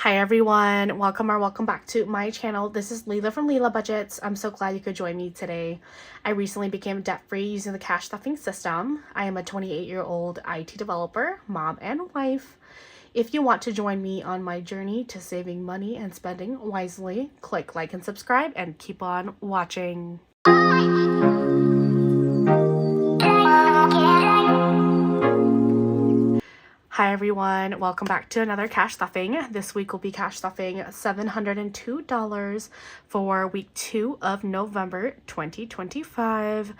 Hi everyone, welcome back to my channel. This is Lila from LilaBudgets. I'm so glad you could join me today. I recently became debt-free using the cash stuffing system. I am a 28-year-old IT developer, mom, and wife. If you want to join me on my journey to saving money and spending wisely, click like and subscribe and keep on watching. Hi everyone, welcome back to another cash stuffing. This week will be cash stuffing $702 for week 2 of November 2025.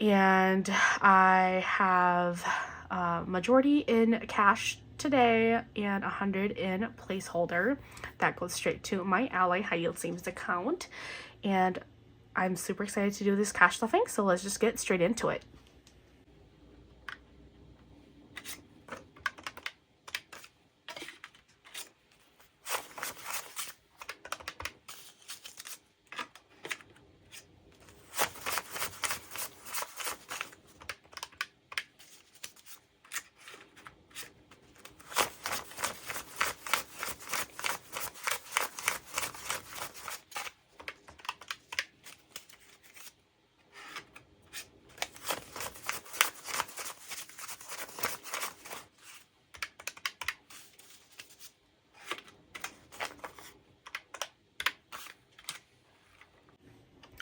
And I have a majority in cash today and 100 in placeholder. That goes straight to my Ally high yield savings account. And I'm super excited to do this cash stuffing, so let's just get straight into it.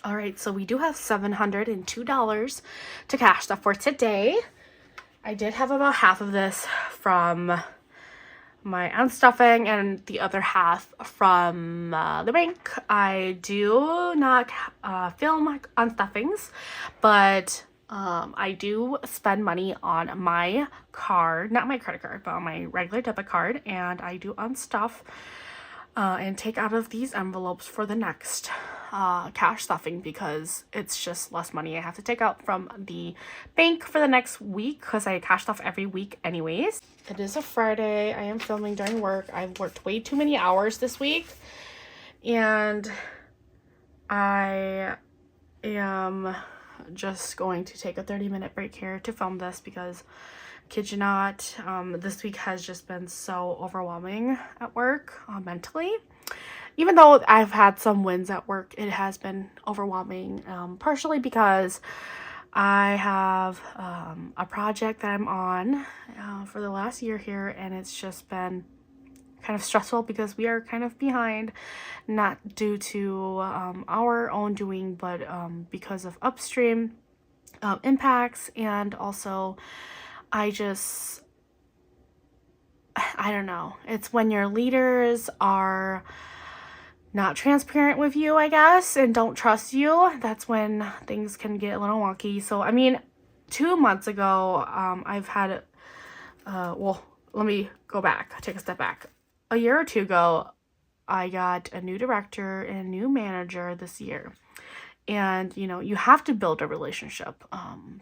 All right, so we do have $702 to cash stuff for today. I did have about half of this from my unstuffing and the other half from the bank. I do not film unstuffings, but I do spend money on my card, not my credit card, but on my regular debit card, and I do unstuff and take out of these envelopes for the next cash stuffing because it's just less money I have to take out from the bank for the next week because I cash stuff every week anyways. It is a Friday. I am filming during work. I've worked way too many hours this week and I am just going to take a 30-minute break here to film this because, kid you not, this week has just been so overwhelming at work mentally. Even though I've had some wins at work, it has been overwhelming, partially because I have a project that I'm on for the last year here, and it's just been kind of stressful because we are kind of behind, not due to our own doing, but because of upstream impacts, and also I don't know. It's when your leaders are not transparent with you, I guess, and don't trust you. That's when things can get a little wonky. So, I mean, 2 months ago, I've had, well, let me go back, take a step back. A year or two ago, I got a new director and a new manager this year. And, you know, you have to build a relationship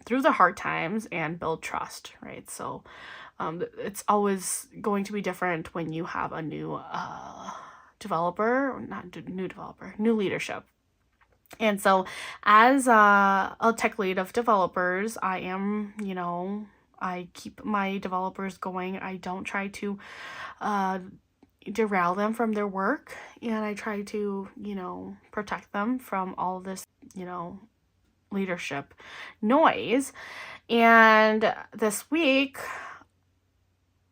through the hard times and build trust, right? So it's always going to be different when you have a new new leadership. And so as a tech lead of developers, I am, you know, I keep my developers going. I don't try to derail them from their work, and I try to, you know, protect them from all this, you know, leadership noise. And this week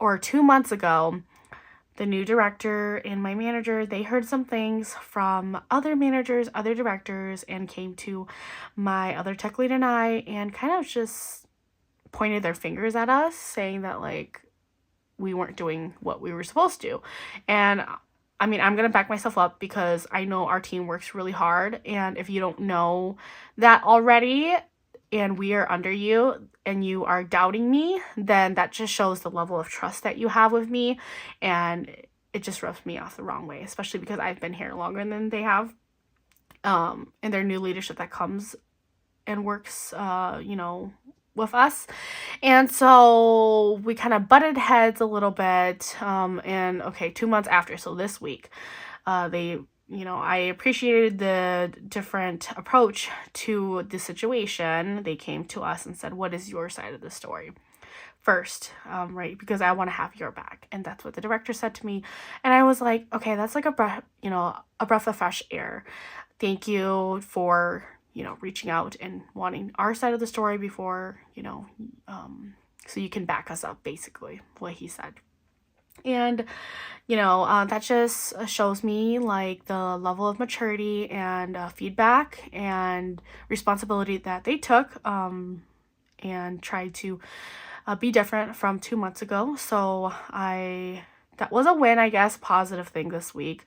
or 2 months ago, the new director and my manager, they heard some things from other managers, other directors, and came to my other tech lead and I and kind of just pointed their fingers at us, saying that, like, we weren't doing what we were supposed to. And I mean, I'm going to back myself up because I know our team works really hard. And if you don't know that already and we are under you and you are doubting me, then that just shows the level of trust that you have with me. And it just rubs me off the wrong way, especially because I've been here longer than they have. And their new leadership that comes and works, you know, with us. And so we kind of butted heads a little bit. And okay, 2 months after, so this week, they, you know, I appreciated the different approach to the situation. They came to us and said, what is your side of the story? first, right? Because I want to have your back. And that's what the director said to me. And I was like, okay, that's like a breath, a breath of fresh air. Thank you for, reaching out and wanting our side of the story before, so you can back us up, basically, what he said. And, that just shows me like the level of maturity and feedback and responsibility that they took, and tried to be different from 2 months ago. So that was a win, I guess, positive thing this week.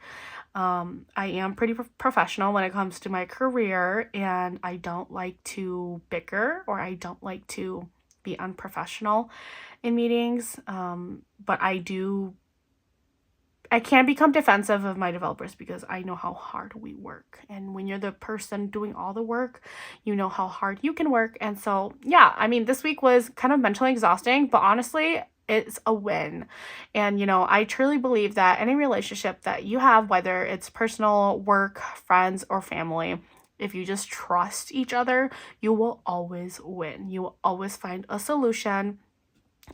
I am pretty professional when it comes to my career, and I don't like to bicker, or I don't like to be unprofessional in meetings. But I can become defensive of my developers because I know how hard we work. And when you're the person doing all the work, you know how hard you can work. And so, yeah, I mean, this week was kind of mentally exhausting, but honestly, it's a win. And, I truly believe that any relationship that you have, whether it's personal, work, friends, or family, if you just trust each other, you will always win. You will always find a solution.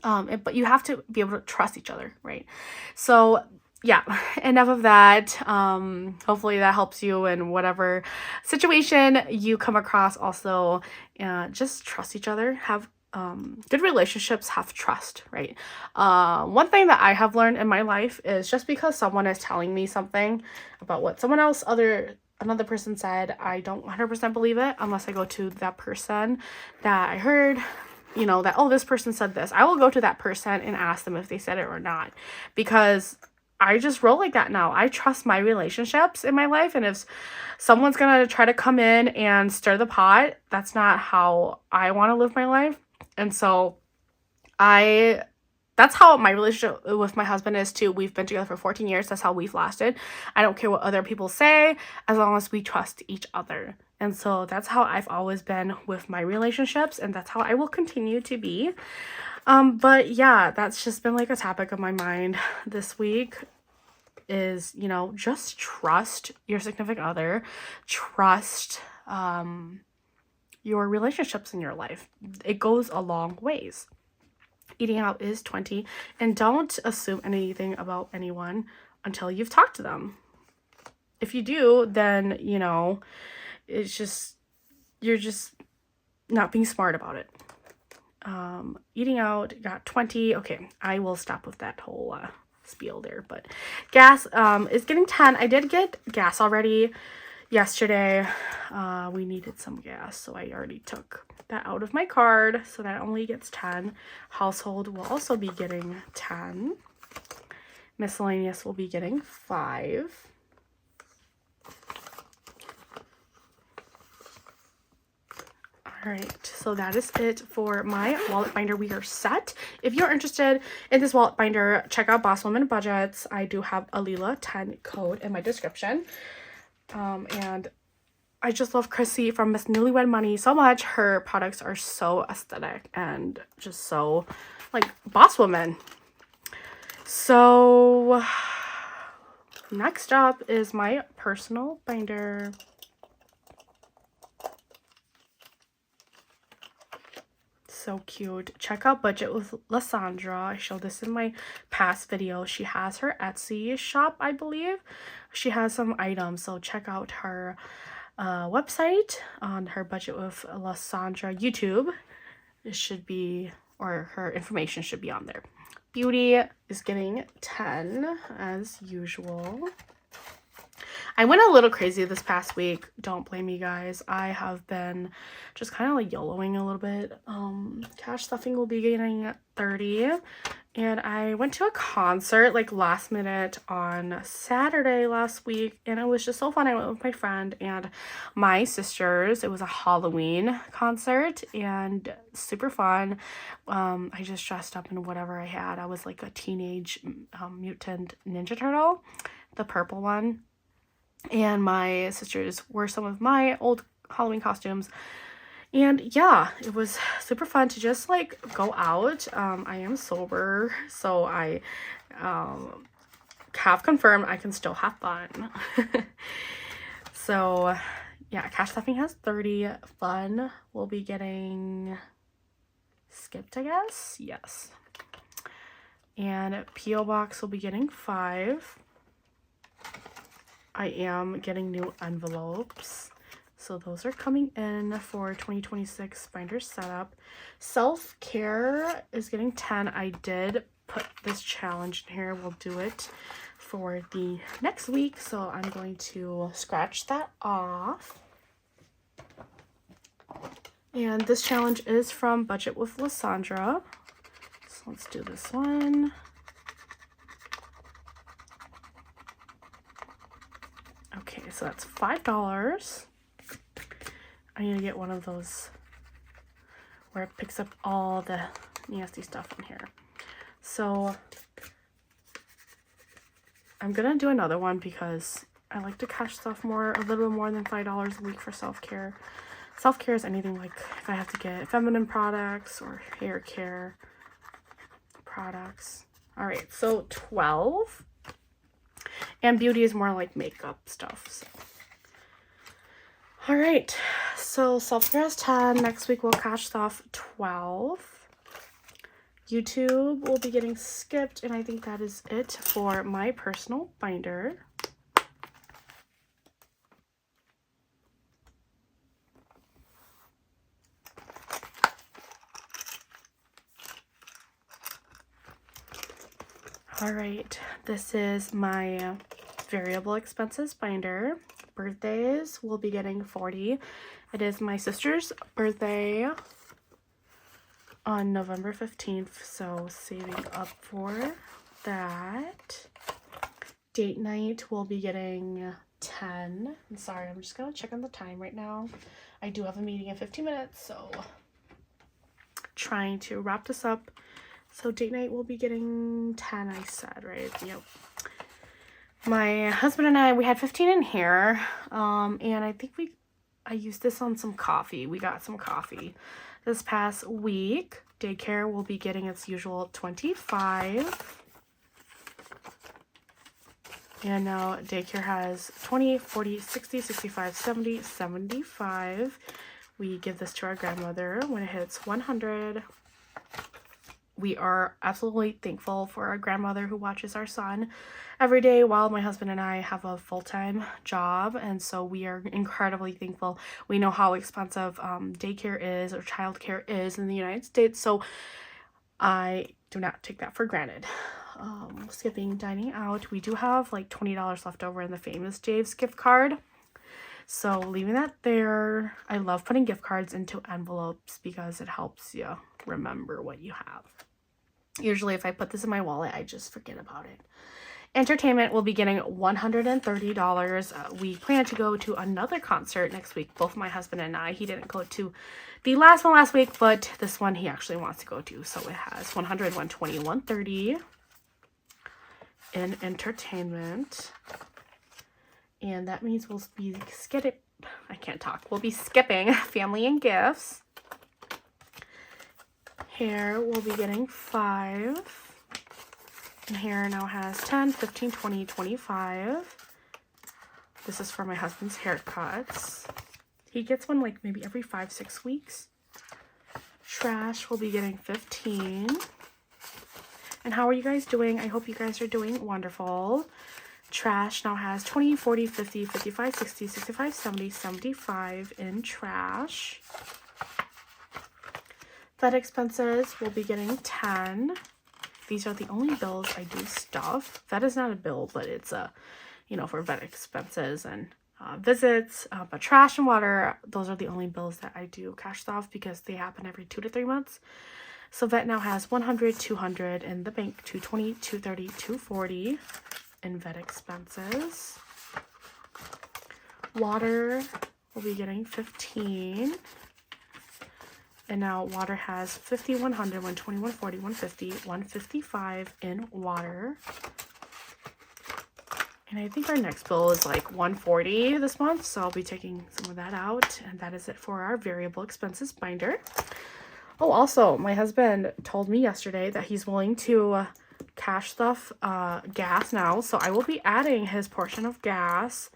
But you have to be able to trust each other, right? So, yeah, enough of that. Hopefully that helps you in whatever situation you come across. Also, just trust each other. Have good relationships have trust, right? One thing that I have learned in my life is just because someone is telling me something about what another person said, I don't 100% believe it unless I go to that person that I heard, that, oh, this person said this. I will go to that person and ask them if they said it or not, because I just roll like that now. I trust my relationships in my life, and if someone's gonna try to come in and stir the pot, that's not how I want to live my life. And so that's how my relationship with my husband is too. We've been together for 14 years. That's how we've lasted. I don't care what other people say, as long as we trust each other. And so that's how I've always been with my relationships, and that's how I will continue to be. But yeah, that's just been like a topic of my mind this week is, just trust your significant other, trust your relationships in your life. It goes a long ways. Eating out is 20, and don't assume anything about anyone until you've talked to them. If you do, then, it's just, you're just not being smart about it. Eating out got 20. Okay, I will stop with that whole spiel there. But gas is getting 10. I did get gas already yesterday. We needed some gas, so I already took that out of my card, so that only gets 10. Household will also be getting 10. Miscellaneous will be getting 5. All right, so that is it for my wallet binder. We are set. If you're interested in this wallet binder, check out Boss Woman Budgets. I do have a Lila10 code in my description. And I just love Chrissy from Miss Newlywed Money so much. Her products are so aesthetic and just so like boss woman. So next up is my personal binder. So cute. Check out Budget with Lysandra. I showed this in my past video. She has her Etsy shop, I believe. She has some items, so check out her website on her Budget with Lysandra YouTube. It should be, or her information should be on there. Beauty is getting 10 as usual. I went a little crazy this past week. Don't blame me, guys. I have been just kind of like YOLOing a little bit. Cash stuffing will be getting 30. And I went to a concert like last minute on Saturday last week. And it was just so fun. I went with my friend and my sisters. It was a Halloween concert and super fun. I just dressed up in whatever I had. I was like a teenage mutant ninja turtle, the purple one. And my sisters were some of my old Halloween costumes. And yeah, it was super fun to just like go out. I am sober, so I have confirmed I can still have fun. So yeah, cash stuffing has 30. Fun will be getting skipped, I guess. Yes. And P.O. Box will be getting 5. I am getting new envelopes. So those are coming in for 2026 binder setup. Self-care is getting 10. I did put this challenge in here. We'll do it for the next week. So I'm going to scratch that off. And this challenge is from Budget with Lysandra. So let's do this one. Okay, so that's $5. I need to get one of those where it picks up all the nasty stuff in here. So I'm gonna do another one because I like to cash stuff a little bit more than $5 a week for self-care. Self-care is anything like if I have to get feminine products or hair care products. All right, so 12. And beauty is more like makeup stuff. So. All right, so self-care is 10. Next week we'll cash stuff 12. YouTube will be getting skipped, and I think that is it for my personal binder. All right, this is my variable expenses binder. Birthdays will be getting 40. It is my sister's birthday on November 15th, so saving up for that. Date night will be getting 10. I'm sorry, I'm just gonna check on the time right now. I do have a meeting in 15 minutes, so trying to wrap this up. So date night will be getting 10, I said, right? Yep. My husband and I, we had 15 in here, and I think I used this on some coffee. We got some coffee this past week. Daycare will be getting its usual 25. And now daycare has 20, 40, 60, 65, 70, 75. We give this to our grandmother when it hits 100. We are absolutely thankful for our grandmother who watches our son every day while my husband and I have a full-time job. And so we are incredibly thankful. We know how expensive daycare is or childcare is in the United States. So I do not take that for granted. Skipping dining out. We do have like $20 left over in the Famous Dave's gift card. So leaving that there. I love putting gift cards into envelopes because it helps you remember what you have. Usually if I put this in my wallet, I just forget about it. Entertainment will be getting $130. We plan to go to another concert next week. Both my husband and I. He didn't go to the last one last week, but this one he actually wants to go to. So it has 100, 120, 130 in entertainment. And that means we'll be skipping. I can't talk. We'll be skipping family and gifts. Hair will be getting 5. And hair now has 10, 15, 20, 25. This is for my husband's haircuts. He gets one like maybe every 5-6 weeks. Trash will be getting 15. And how are you guys doing? I hope you guys are doing wonderful. Trash now has 20, 40, 50, 55, 60, 65, 70, 75 in trash. Vet expenses will be getting 10. These are the only bills I do stuff. Vet is not a bill, but it's a, for vet expenses and visits. But trash and water, those are the only bills that I do cash stuff because they happen every 2 to 3 months. So vet now has 100, 200 in the bank, 220, 230, 240 in vet expenses. Water will be getting 15. And now water has 50, 100, 120, 140, 150, 155 in water. And I think our next bill is like 140 this month. So I'll be taking some of that out. And that is it for our variable expenses binder. Oh, also, my husband told me yesterday that he's willing to cash stuff gas now. So I will be adding his portion of gas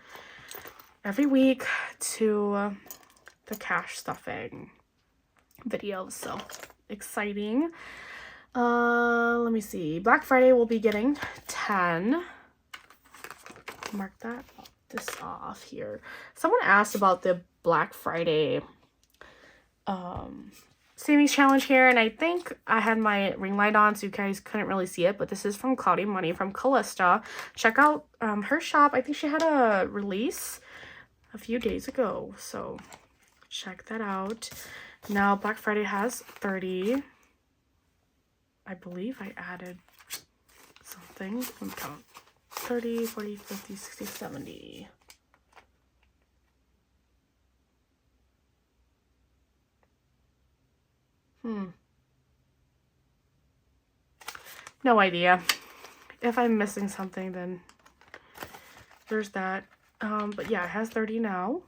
every week to the cash stuffing videos. So exciting. Let me see. Black Friday will be getting 10. Mark this off here. Someone asked about the Black Friday savings challenge here, and I think I had my ring light on so you guys couldn't really see it, but this is from Cloudy Money from Callista. Check out her shop. I think she had a release a few days ago, so check that out. Now Black Friday has 30. I believe I added something. Let me count. 30, 40, 50, 60, 70. No idea. If I'm missing something, then there's that. But yeah, it has 30 now.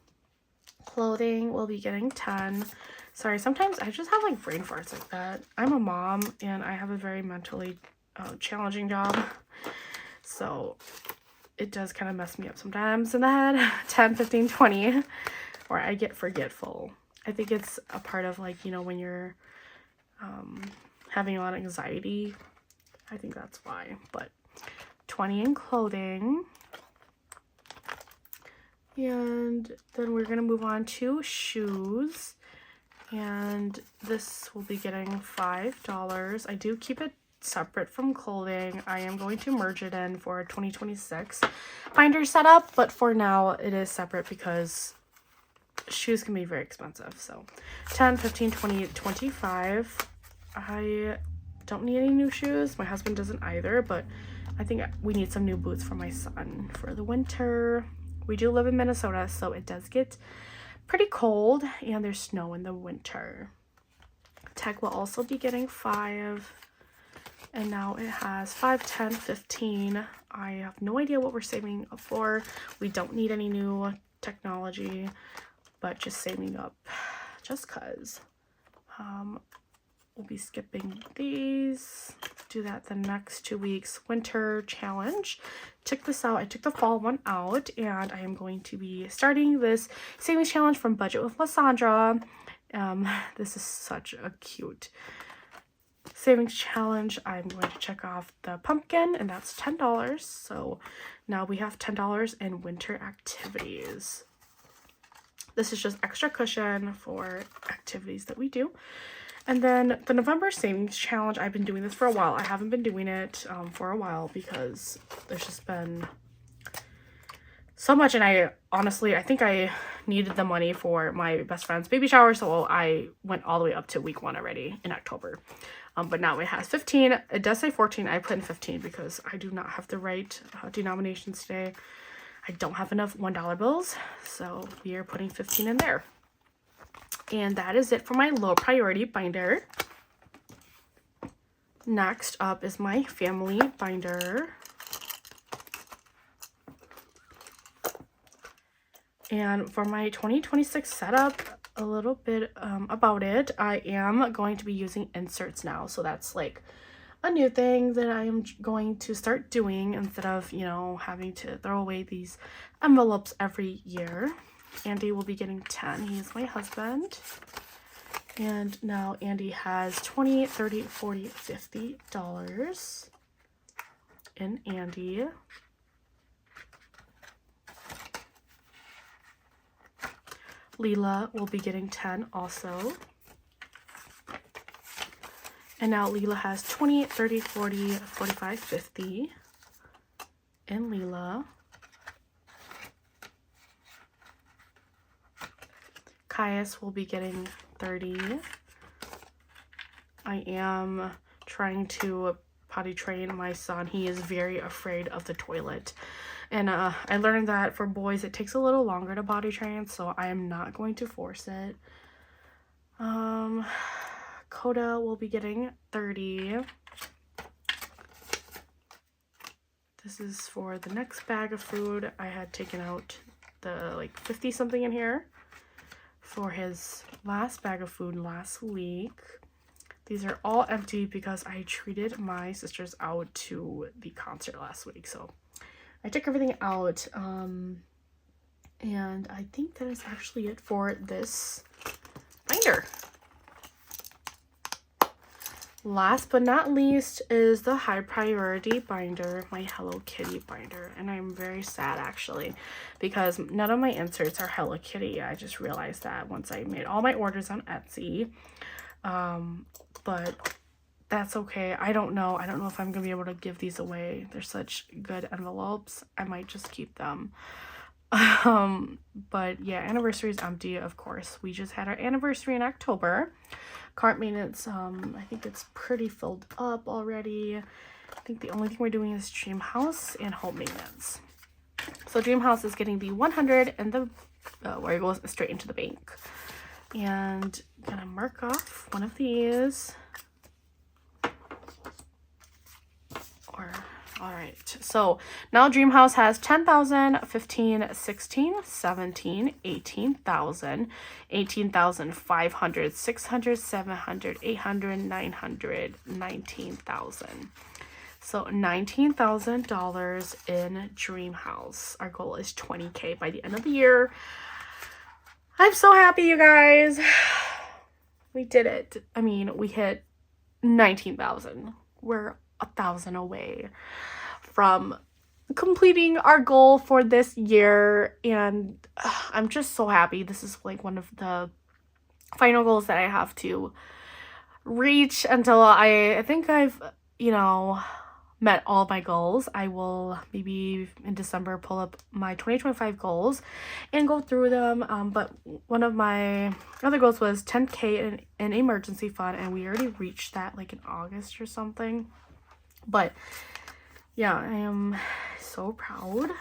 Clothing will be getting 10. Sorry, sometimes I just have like brain farts like that. I'm a mom and I have a very mentally challenging job. So it does kind of mess me up sometimes in the head. 10, 15, 20. Or I get forgetful. I think it's a part of like, you know, when you're having a lot of anxiety. I think that's why. But 20 in clothing. And then we're going to move on to shoes. And this will be getting $5. I do keep it separate from clothing. I am going to merge it in for a 2026 binder setup. But for now, it is separate because shoes can be very expensive. So 10, 15, 20, 25. I don't need any new shoes. My husband doesn't either, but I think we need some new boots for my son for the winter. We do live in Minnesota, so it does get pretty cold and there's snow in the winter. Tech will also be getting 5, and now it has 5, 10, 15. I have no idea what we're saving up for. We don't need any new technology, but just saving up just cause. We'll be skipping these. Do that the next 2 weeks. Winter challenge. Took this out. I took the fall one out, and I am going to be starting this savings challenge from Budget with Lysandra. This is such a cute savings challenge. I'm going to check off the pumpkin, and that's $10. So now we have $10 in winter activities. This is just extra cushion for activities that we do. And then the November savings challenge, I've been doing this for a while. I haven't been doing it for a while because there's just been so much. And I think I needed the money for my best friend's baby shower. So I went all the way up to week 1 already in October. But now it has 15. It does say 14. I put in 15 because I do not have the right denominations today. I don't have enough $1 bills. So we are putting 15 in there. And that is it for my low priority binder. Next up is my family binder. And for my 2026 setup, a little bit about it. I am going to be using inserts now. So that's like a new thing that I am going to start doing instead of, you know, having to throw away these envelopes every year. Andy will be getting 10. He's my husband. And now Andy has $20, $30, $40, $50 in Andy. Lila will be getting 10 also. And now Lila has 20, 30, 40, 45, 50 in Lila. Caius will be getting 30. I am trying to potty train my son. He is very afraid of the toilet. And I learned that for boys it takes a little longer to potty train, so I am not going to force it. Coda will be getting 30. This is for the next bag of food. I had taken out the like 50 something in here for his last bag of food last week. These are all empty because I treated my sisters out to the concert last week. So I took everything out. And I think that is actually it for this binder. Last but not least is the high priority binder, my Hello Kitty binder. And I'm very sad actually because none of my inserts are Hello Kitty. I just realized that once I made all my orders on Etsy. But that's okay. I don't know if I'm gonna be able to give these away. They're such good envelopes. I might just keep them. But yeah, anniversary is empty, of course. We just had our anniversary in October. Cart maintenance, I think it's pretty filled up already. I think the only thing we're doing is Dream House and home maintenance. So Dream House is getting the 100 and the where it goes straight into the bank. And I'm gonna mark off one of these. All right, so now Dream House has 10,000, 15, 16, 17, 18,000, 18,500, 600, 700, 800, 900, 19,000. So $19,000 in Dream House. Our goal is 20K by the end of the year. I'm so happy, you guys. We did it. I mean, we hit 19,000. We're 1,000 away from completing our goal for this year, and I'm just so happy. This is like one of the final goals that I have to reach until I think I've, met all my goals. I will maybe in December pull up my 2025 goals and go through them. But one of my other goals was 10K in an emergency fund, and we already reached that like in August or something. But yeah, I am so proud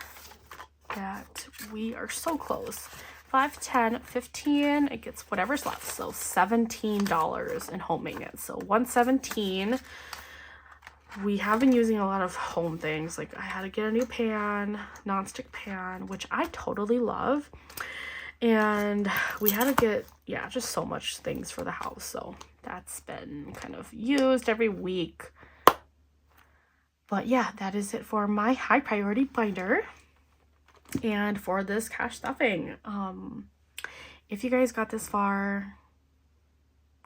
that we are so close. 5, 10, 15, it gets whatever's left. So $17 in home maintenance. So $117. We have been using a lot of home things. Like I had to get a new pan, nonstick pan, which I totally love. And we had to get, just so much things for the house. So that's been kind of used every week. But yeah, that is it for my high priority binder and for this cash stuffing. If you guys got this far,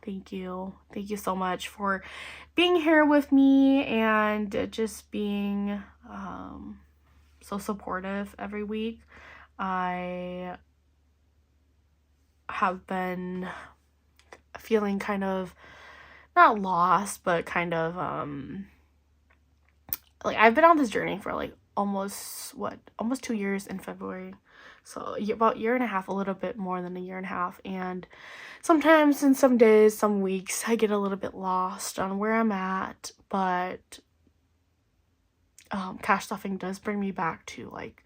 thank you. Thank you so much for being here with me and just being so supportive every week. I have been feeling kind of not lost, but kind of like I've been on this journey for like almost 2 years in February. So about a year and a half, a little bit more than a year and a half. And sometimes in some days, some weeks, I get a little bit lost on where I'm at. But cash stuffing does bring me back to like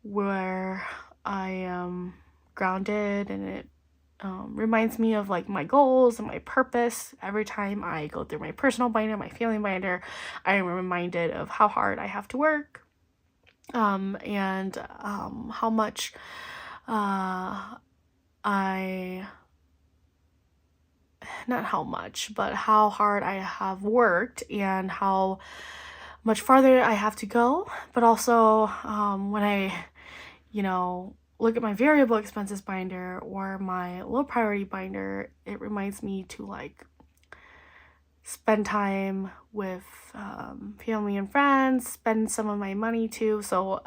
where I am grounded, and it reminds me of like my goals and my purpose. Every time I go through my personal binder, my family binder, I am reminded of how hard I have to work, and how much not how much, but how hard I have worked and how much farther I have to go. But also when I look at my variable expenses binder or my low priority binder, it reminds me to like spend time with family and friends, spend some of my money too. So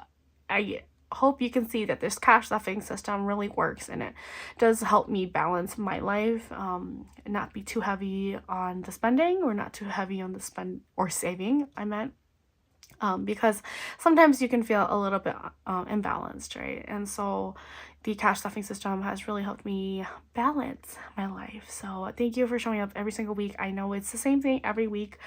I hope you can see that this cash stuffing system really works, and it does help me balance my life, and not be too heavy on the spending or not too heavy on the spend or saving, I meant. Because sometimes you can feel a little bit imbalanced, right? And so the cash stuffing system has really helped me balance my life. So thank you for showing up every single week. I know it's the same thing every week,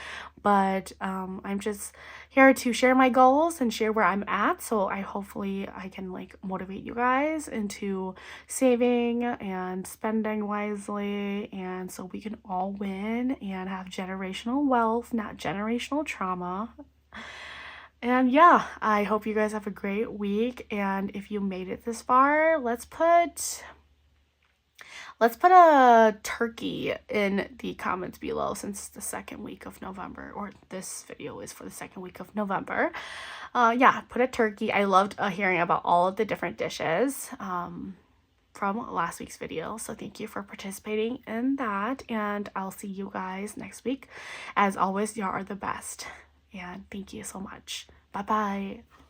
but I'm just here to share my goals and share where I'm at. So hopefully I can like motivate you guys into saving and spending wisely, and so we can all win and have generational wealth, not generational trauma. And yeah, I hope you guys have a great week. And if you made it this far, let's put a turkey in the comments below, since it's the second week of November, or this video is for the second week of November. Yeah, put a turkey. I loved hearing about all of the different dishes. from last week's video. So thank you for participating in that, and I'll see you guys next week. As always, y'all are the best, and thank you so much. Bye bye.